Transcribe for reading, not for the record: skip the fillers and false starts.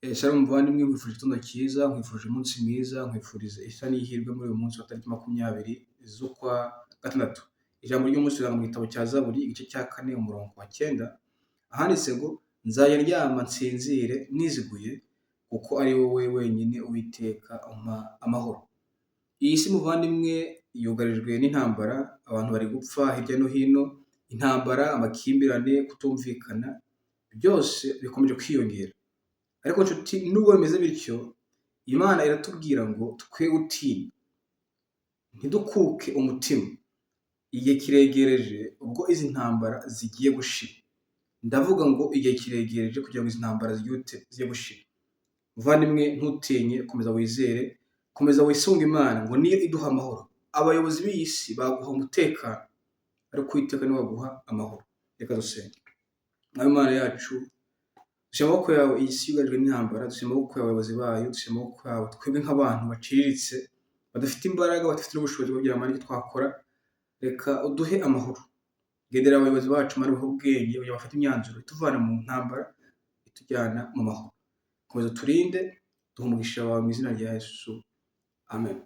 Shalom muvandimwe, nkwifurije igitondo cyiza, nkwifurije umunsi mwiza, nkwifuriza isa n'ihirwe muri uyu munsi wa tariki 20 z'ukwa gatandatu. Ijambo ry'umunsi riri mu gitabo cya Zaburi igice cya 4 umurongo wa 9, ahanditse ngo nzajya ndyama nsinzire niziguye kuko ari wowe wenyine Uwiteka umpa amahoro. Iyi si muvandimwe yugarijwe n'intambara, abantu bari gupfa hirya no hino, intambara, amakimbirane, kutumvikana, byose bikomeje kwiyongera. Ariko nshuti, nubwo bimeze bityo, Imana iratubwira ngo twe gutinya, ntidukuke umutima. Igihe kiregereje ubwo izi ntambara zigiye gushira. Ndavuga ngo igihe kiregereje kugira ngo izi ntambara zigiye gushira. Muvandimwe, ntutinye, komeza wizere, komeza wisunge Imana ngo niyo iduha amahoro. Abayobozi b'iyi si baguha umutekano, ariko Uwiteka niwe waguha amahoro. Reka dusenge. Mwami Imana yacu, dushyira amaboko yawe iyi si yugarijwe n'intambara, dushyira amaboko yawe abayobozi bayo, dushyira amaboko yawe twebwe nk'abantu baciriritse, badafite imbaraga, badafite n'ubushobozi bwo kugira ngo icyo twakora. Reka uduhe amahoro. Gendera abayobozi bacu muri ubu bwenge, kugira bafate imyanzuro ituvana mu ntambara, itujyana mu mahoro. Komeza uturinde, duhe umugisha wawe mu izina rya Yesu. Amen.